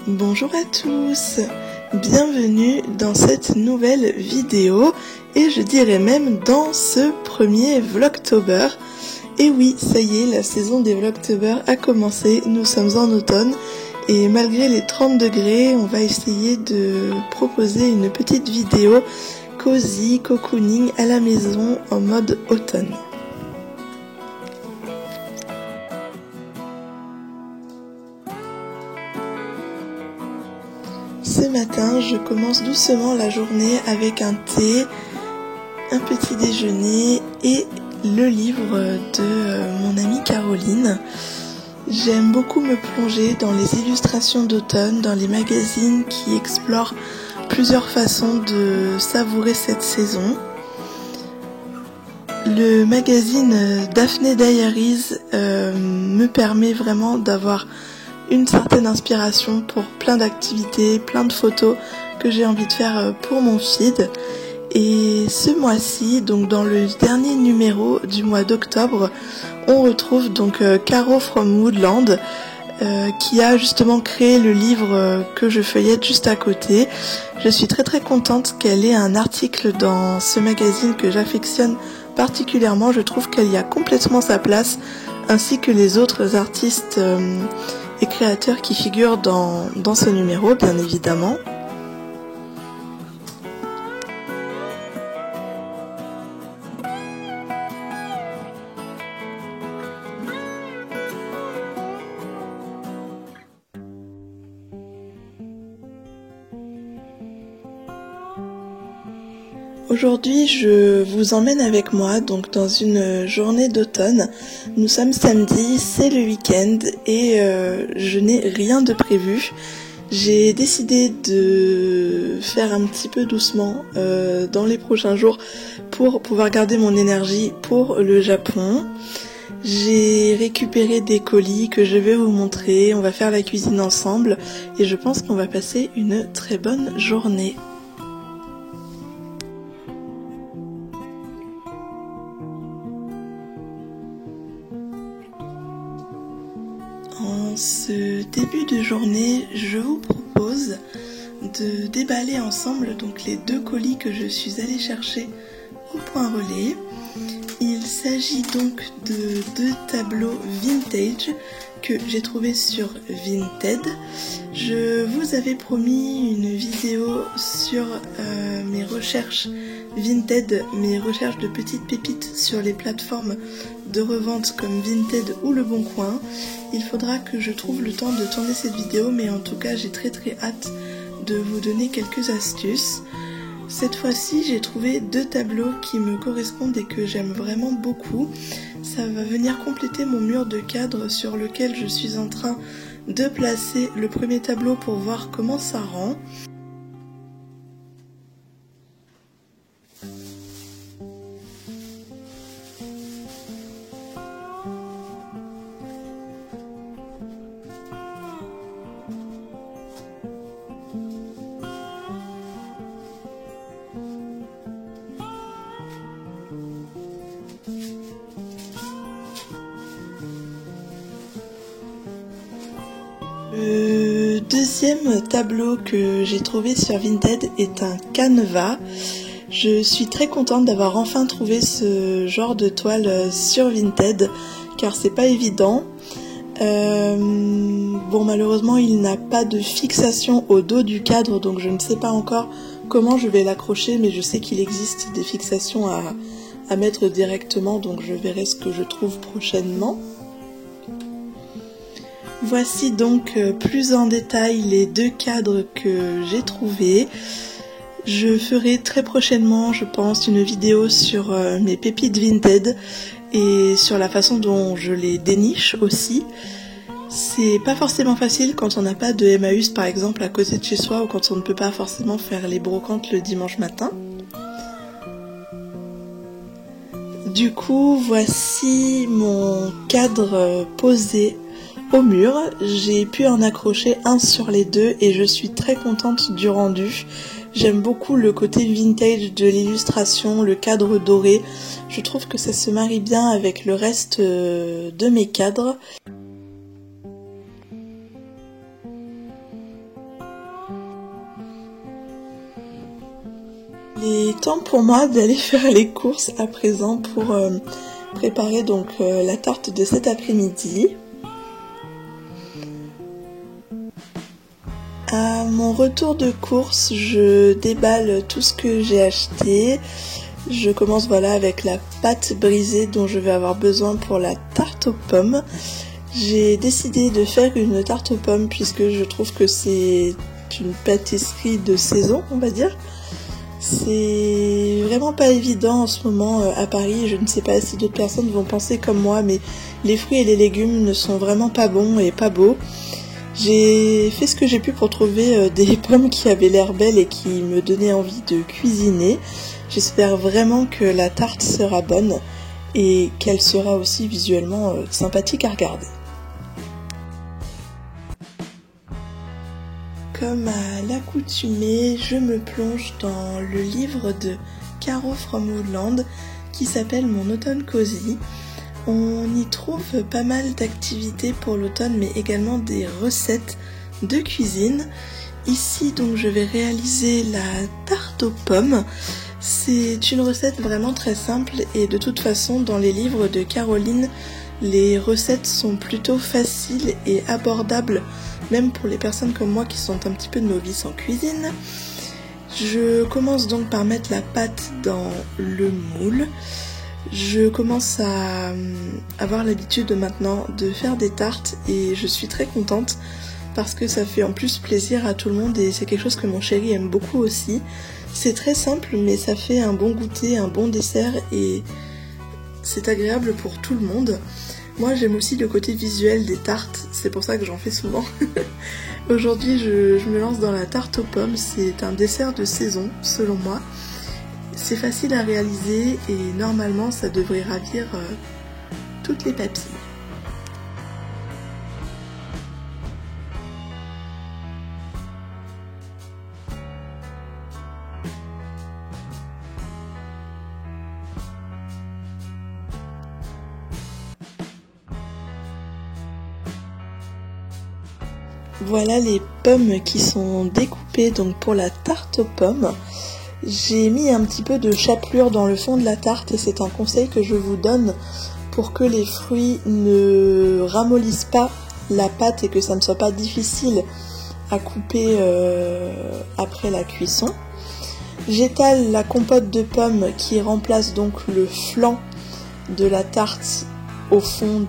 Bonjour à tous, bienvenue dans cette nouvelle vidéo et je dirais même dans ce premier Vlogtober. Et oui, ça y est, la saison des Vlogtober a commencé, nous sommes en automne et malgré les 30 degrés, on va essayer de proposer une petite vidéo cosy, cocooning à la maison en mode automne. Ce matin, je commence doucement la journée avec un thé, un petit déjeuner et le livre de mon amie Caroline. J'aime beaucoup me plonger dans les illustrations d'automne, dans les magazines qui explorent plusieurs façons de savourer cette saison. Le magazine Daphne Diaries me permet vraiment d'avoir une certaine inspiration pour plein d'activités, plein de photos que j'ai envie de faire pour mon feed. Et ce mois-ci, donc dans le dernier numéro du mois d'octobre, on retrouve donc Caro from Woodland qui a justement créé le livre que je feuillette juste à côté. Je suis très contente qu'elle ait un article dans ce magazine que j'affectionne particulièrement. Je trouve qu'elle y a complètement sa place, ainsi que les autres artistes et créateurs qui figurent dans ce numéro, bien évidemment. Aujourd'hui, je vous emmène avec moi donc dans une journée d'automne. Nous sommes samedi, c'est le week-end et je n'ai rien de prévu. J'ai décidé de faire un petit peu doucement dans les prochains jours pour pouvoir garder mon énergie pour le Japon. J'ai récupéré des colis que je vais vous montrer. On va faire la cuisine ensemble et je pense qu'on va passer une très bonne journée. En ce début de journée, je vous propose de déballer ensemble donc les deux colis que je suis allée chercher au point relais. Il s'agit donc de deux tableaux vintage que j'ai trouvés sur Vinted. Je vous avais promis une vidéo sur mes recherches Vinted, mes recherches de petites pépites sur les plateformes de revente comme Vinted ou Le Bon Coin. Il faudra que je trouve le temps de tourner cette vidéo, mais en tout cas j'ai très hâte de vous donner quelques astuces. Cette fois-ci, j'ai trouvé deux tableaux qui me correspondent et que j'aime vraiment beaucoup. Ça va venir compléter mon mur de cadre sur lequel je suis en train de placer le premier tableau pour voir comment ça rend. Le deuxième tableau que j'ai trouvé sur Vinted est un canevas. Je suis très contente d'avoir enfin trouvé ce genre de toile sur Vinted car c'est pas évident. Bon, malheureusement il n'a pas de fixation au dos du cadre, donc je ne sais pas encore comment je vais l'accrocher, mais je sais qu'il existe des fixations à mettre directement, donc je verrai ce que je trouve prochainement. Voici donc plus en détail les deux cadres que j'ai trouvés. Je ferai très prochainement, je pense, une vidéo sur mes pépites Vinted et sur la façon dont je les déniche aussi. C'est pas forcément facile quand on n'a pas de Emmaüs par exemple à côté de chez soi ou quand on ne peut pas forcément faire les brocantes le dimanche matin. Du coup, voici mon cadre posé au mur. J'ai pu en accrocher un sur les deux et je suis très contente du rendu. J'aime beaucoup le côté vintage de l'illustration, le cadre doré. Je trouve que ça se marie bien avec le reste de mes cadres. temps pour moi d'aller faire les courses à présent pour préparer donc la tarte de cet après-midi. À mon retour de course, je déballe tout ce que j'ai acheté. Je commence avec la pâte brisée dont je vais avoir besoin pour la tarte aux pommes. J'ai décidé de faire une tarte aux pommes puisque je trouve que c'est une pâtisserie de saison, on va dire. C'est vraiment pas évident en ce moment à Paris. Je ne sais pas si d'autres personnes vont penser comme moi, mais les fruits et les légumes ne sont vraiment pas bons et pas beaux. J'ai fait ce que j'ai pu pour trouver des pommes qui avaient l'air belles et qui me donnaient envie de cuisiner. J'espère vraiment que la tarte sera bonne et qu'elle sera aussi visuellement sympathique à regarder. Comme à l'accoutumée, je me plonge dans le livre de Caro from Woodland qui s'appelle Mon automne cosy. On y trouve pas mal d'activités pour l'automne, mais également des recettes de cuisine. Ici, donc, je vais réaliser la tarte aux pommes. C'est une recette vraiment très simple et de toute façon, dans les livres de Caroline, les recettes sont plutôt faciles et abordables, même pour les personnes comme moi qui sont un petit peu novices en cuisine. Je commence donc par mettre la pâte dans le moule. Je commence à avoir l'habitude maintenant de faire des tartes et je suis très contente parce que ça fait en plus plaisir à tout le monde et c'est quelque chose que mon chéri aime beaucoup aussi. C'est très simple mais ça fait un bon goûter, un bon dessert et c'est agréable pour tout le monde. Moi j'aime aussi le côté visuel des tartes, c'est pour ça que j'en fais souvent. Aujourd'hui je me lance dans la tarte aux pommes, c'est un dessert de saison selon moi. C'est facile à réaliser et normalement ça devrait ravir toutes les papilles. Voilà les pommes qui sont découpées donc pour la tarte aux pommes. J'ai mis un petit peu de chapelure dans le fond de la tarte et c'est un conseil que je vous donne pour que les fruits ne ramollissent pas la pâte et que ça ne soit pas difficile à couper après la cuisson. J'étale la compote de pommes qui remplace donc le flanc de la tarte au fond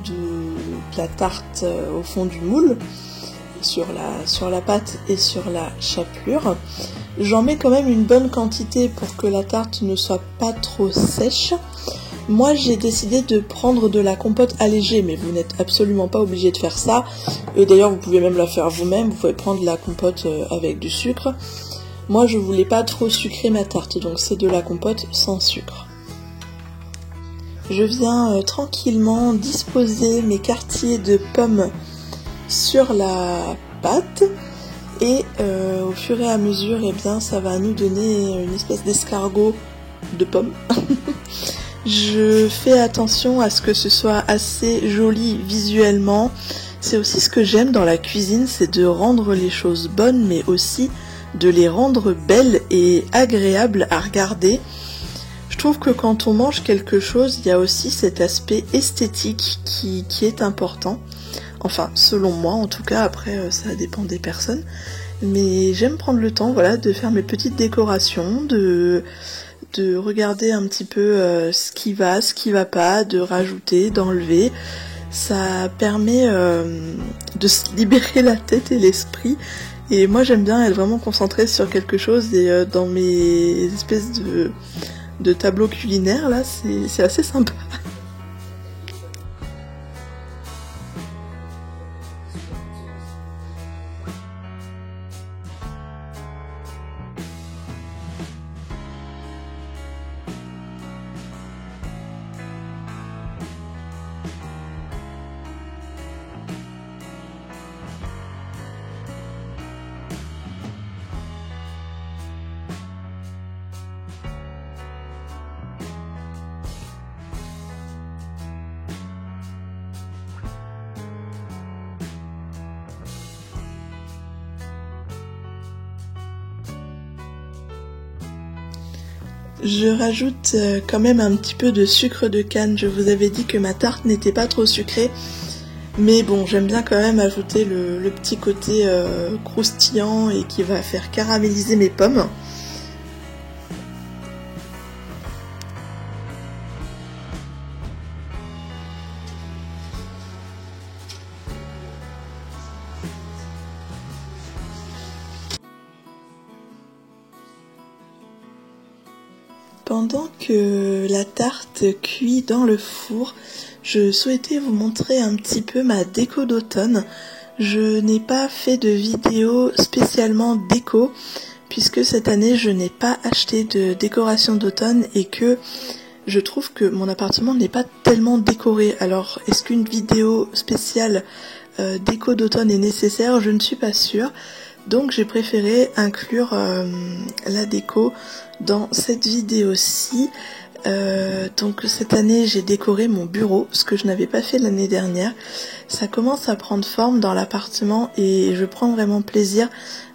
au fond du moule, sur la pâte et sur la chapelure. J'en mets quand même une bonne quantité pour que la tarte ne soit pas trop sèche. Moi j'ai décidé de prendre de la compote allégée, mais vous n'êtes absolument pas obligé de faire ça. Et d'ailleurs vous pouvez même la faire vous-même, vous pouvez prendre de la compote avec du sucre. Moi je voulais pas trop sucrer ma tarte, donc c'est de la compote sans sucre. Je viens tranquillement disposer mes quartiers de pommes sur la pâte. Et au fur et à mesure, eh bien, ça va nous donner une espèce d'escargot de pommes. Je fais attention à ce que ce soit assez joli visuellement. C'est aussi ce que j'aime dans la cuisine, c'est de rendre les choses bonnes, mais aussi de les rendre belles et agréables à regarder. Je trouve que quand on mange quelque chose, il y a aussi cet aspect esthétique qui est important. Enfin, selon moi, en tout cas, après ça dépend des personnes. Mais j'aime prendre le temps, de faire mes petites décorations, de regarder un petit peu ce qui va pas, de rajouter, d'enlever. Ça permet de se libérer la tête et l'esprit. Et moi j'aime bien être vraiment concentrée sur quelque chose et dans mes espèces de tableaux culinaires là, c'est assez sympa. Je rajoute quand même un petit peu de sucre de canne. Je vous avais dit que ma tarte n'était pas trop sucrée. Mais bon, j'aime bien quand même ajouter le petit côté croustillant et qui va faire caraméliser mes pommes. Pendant que la tarte cuit dans le four, je souhaitais vous montrer un petit peu ma déco d'automne. Je n'ai pas fait de vidéo spécialement déco, puisque cette année je n'ai pas acheté de décoration d'automne et que je trouve que mon appartement n'est pas tellement décoré. Alors est-ce qu'une vidéo spéciale déco d'automne est nécessaire? Je ne suis pas sûre. Donc j'ai préféré inclure la déco dans cette vidéo-ci. Donc cette année j'ai décoré mon bureau, ce que je n'avais pas fait l'année dernière. Ça commence à prendre forme dans l'appartement et je prends vraiment plaisir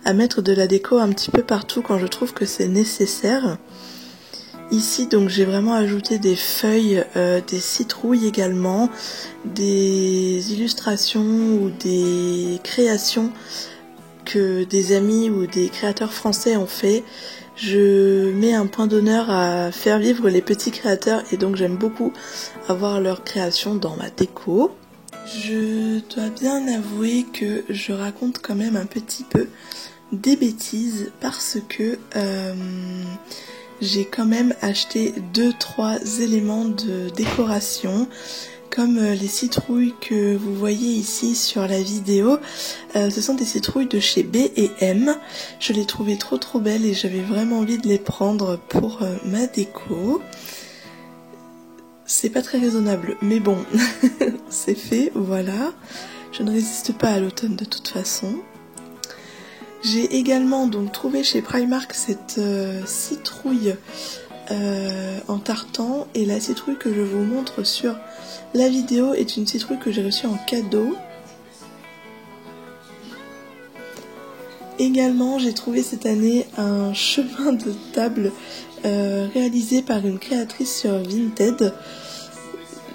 à mettre de la déco un petit peu partout quand je trouve que c'est nécessaire. Ici donc j'ai vraiment ajouté des feuilles, des citrouilles également, des illustrations ou des créations que des amis ou des créateurs français ont fait. Je mets un point d'honneur à faire vivre les petits créateurs et donc j'aime beaucoup avoir leurs créations dans ma déco. Je dois bien avouer que je raconte quand même un petit peu des bêtises parce que j'ai quand même acheté 2-3 éléments de décoration. Comme les citrouilles que vous voyez ici sur la vidéo, ce sont des citrouilles de chez B&M. Je les trouvais trop belles et j'avais vraiment envie de les prendre pour ma déco. C'est pas très raisonnable, mais bon, c'est fait, voilà. Je ne résiste pas à l'automne de toute façon. J'ai également donc trouvé chez Primark cette citrouille en tartan, et la citrouille que je vous montre sur la vidéo est une citrouille que j'ai reçue en cadeau. Également, j'ai trouvé cette année un chemin de table réalisé par une créatrice sur Vinted.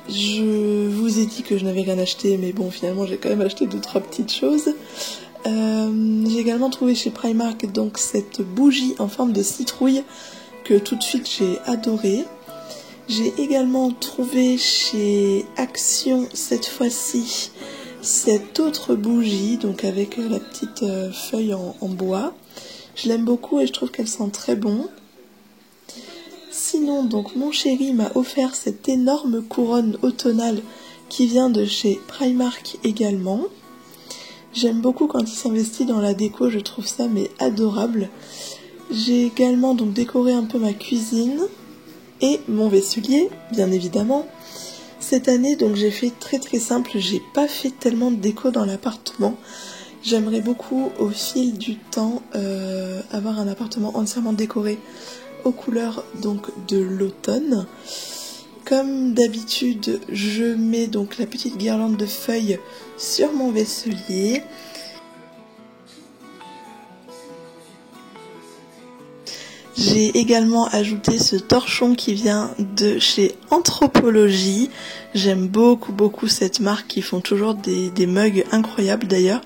Je vous ai dit que je n'avais rien acheté, mais bon, finalement, j'ai quand même acheté 2-3 petites choses. J'ai également trouvé chez Primark donc cette bougie en forme de citrouille que tout de suite j'ai adoré. J'ai également trouvé chez Action cette fois-ci cette autre bougie, donc avec la petite feuille en bois. Je l'aime beaucoup et je trouve qu'elle sent très bon. Sinon, donc mon chéri m'a offert cette énorme couronne automnale qui vient de chez Primark également. J'aime beaucoup quand il s'investit dans la déco, je trouve ça mais adorable. J'ai également donc décoré un peu ma cuisine et mon vaisselier, bien évidemment. Cette année, donc j'ai fait très simple, j'ai pas fait tellement de déco dans l'appartement. J'aimerais beaucoup, au fil du temps, avoir un appartement entièrement décoré aux couleurs donc de l'automne. Comme d'habitude, je mets donc la petite guirlande de feuilles sur mon vaisselier. J'ai également ajouté ce torchon qui vient de chez Anthropologie. J'aime beaucoup cette marque, qui font toujours des mugs incroyables d'ailleurs.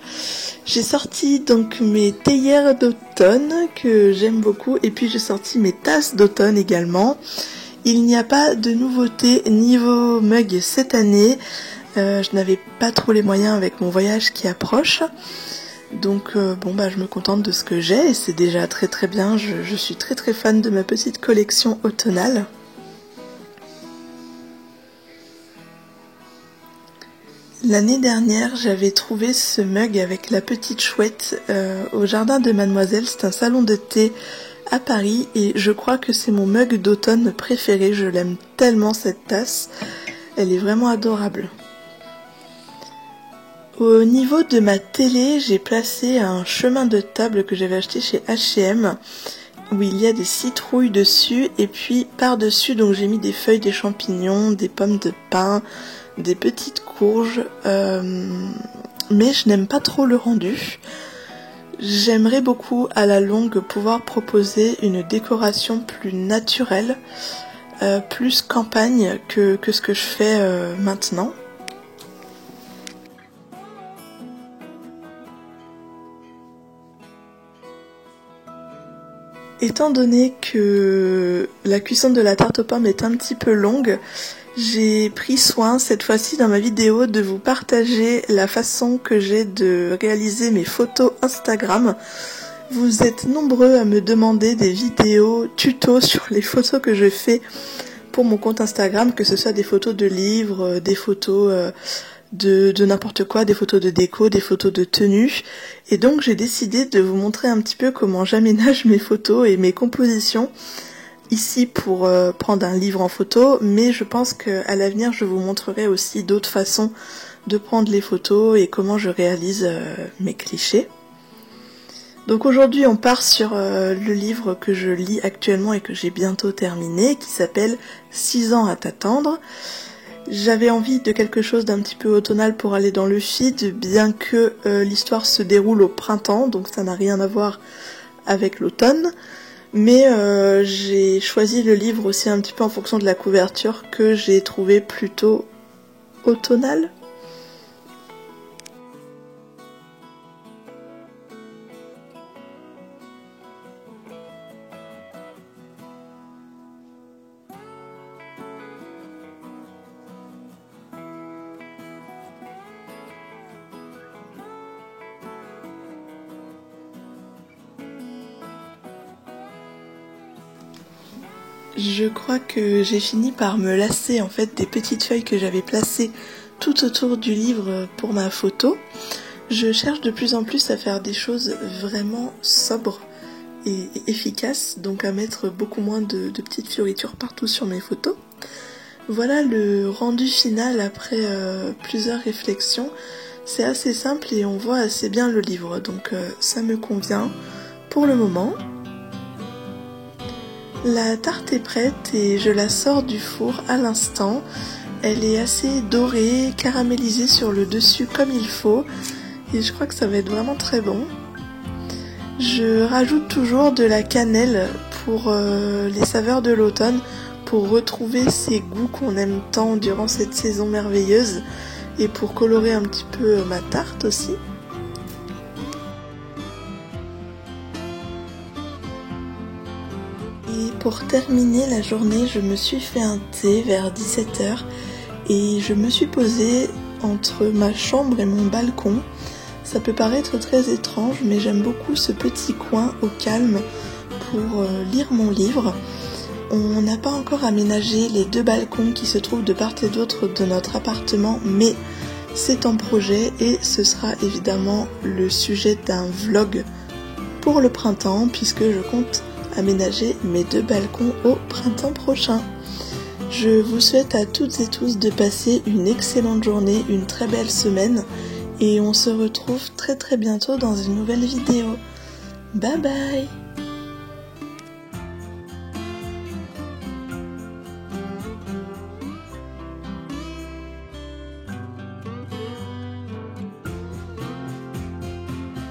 J'ai sorti donc mes théières d'automne que j'aime beaucoup, et puis j'ai sorti mes tasses d'automne également. Il n'y a pas de nouveauté niveau mug cette année. Je n'avais pas trop les moyens avec mon voyage qui approche. Donc bon bah je me contente de ce que j'ai et c'est déjà très bien. Je suis très fan de ma petite collection automnale. L'année dernière, j'avais trouvé ce mug avec la petite chouette au jardin de Mademoiselle. C'est un salon de thé à Paris et je crois que c'est mon mug d'automne préféré. Je l'aime tellement cette tasse. Elle est vraiment adorable. Au niveau de ma télé, j'ai placé un chemin de table que j'avais acheté chez H&M où il y a des citrouilles dessus et puis par-dessus donc j'ai mis des feuilles, des champignons, des pommes de pin, des petites courges mais je n'aime pas trop le rendu. J'aimerais beaucoup à la longue pouvoir proposer une décoration plus naturelle, plus campagne que ce que je fais maintenant. Étant donné que la cuisson de la tarte aux pommes est un petit peu longue, j'ai pris soin cette fois-ci dans ma vidéo de vous partager la façon que j'ai de réaliser mes photos Instagram. Vous êtes nombreux à me demander des vidéos tutos sur les photos que je fais pour mon compte Instagram, que ce soit des photos de livres, des photos de n'importe quoi, des photos de déco, des photos de tenue. Et donc j'ai décidé de vous montrer un petit peu comment j'aménage mes photos et mes compositions ici pour prendre un livre en photo, mais je pense qu'à l'avenir je vous montrerai aussi d'autres façons de prendre les photos et comment je réalise mes clichés. Donc aujourd'hui on part sur le livre que je lis actuellement et que j'ai bientôt terminé, qui s'appelle 6 ans à t'attendre. J'avais envie de quelque chose d'un petit peu automnal pour aller dans le feed, bien que l'histoire se déroule au printemps, donc ça n'a rien à voir avec l'automne. Mais j'ai choisi le livre aussi un petit peu en fonction de la couverture que j'ai trouvé plutôt automnale. Je crois que j'ai fini par me lasser en fait des petites feuilles que j'avais placées tout autour du livre pour ma photo. Je cherche de plus en plus à faire des choses vraiment sobres et efficaces, donc à mettre beaucoup moins de petites fioritures partout sur mes photos. Voilà le rendu final après plusieurs réflexions. C'est assez simple et on voit assez bien le livre, donc ça me convient pour le moment. La tarte est prête et je la sors du four à l'instant. Elle est assez dorée, caramélisée sur le dessus comme il faut et je crois que ça va être vraiment très bon. Je rajoute toujours de la cannelle pour les saveurs de l'automne, pour retrouver ces goûts qu'on aime tant durant cette saison merveilleuse et pour colorer un petit peu ma tarte aussi. Et pour terminer la journée, je me suis fait un thé vers 17h et je me suis posée entre ma chambre et mon balcon. Ça peut paraître très étrange, mais j'aime beaucoup ce petit coin au calme pour lire mon livre. On n'a pas encore aménagé les 2 balcons qui se trouvent de part et d'autre de notre appartement, mais c'est en projet et ce sera évidemment le sujet d'un vlog pour le printemps puisque je compte aménager mes 2 balcons au printemps prochain. Je vous souhaite à toutes et tous de passer une excellente journée, une très belle semaine et on se retrouve très bientôt dans une nouvelle vidéo. Bye bye!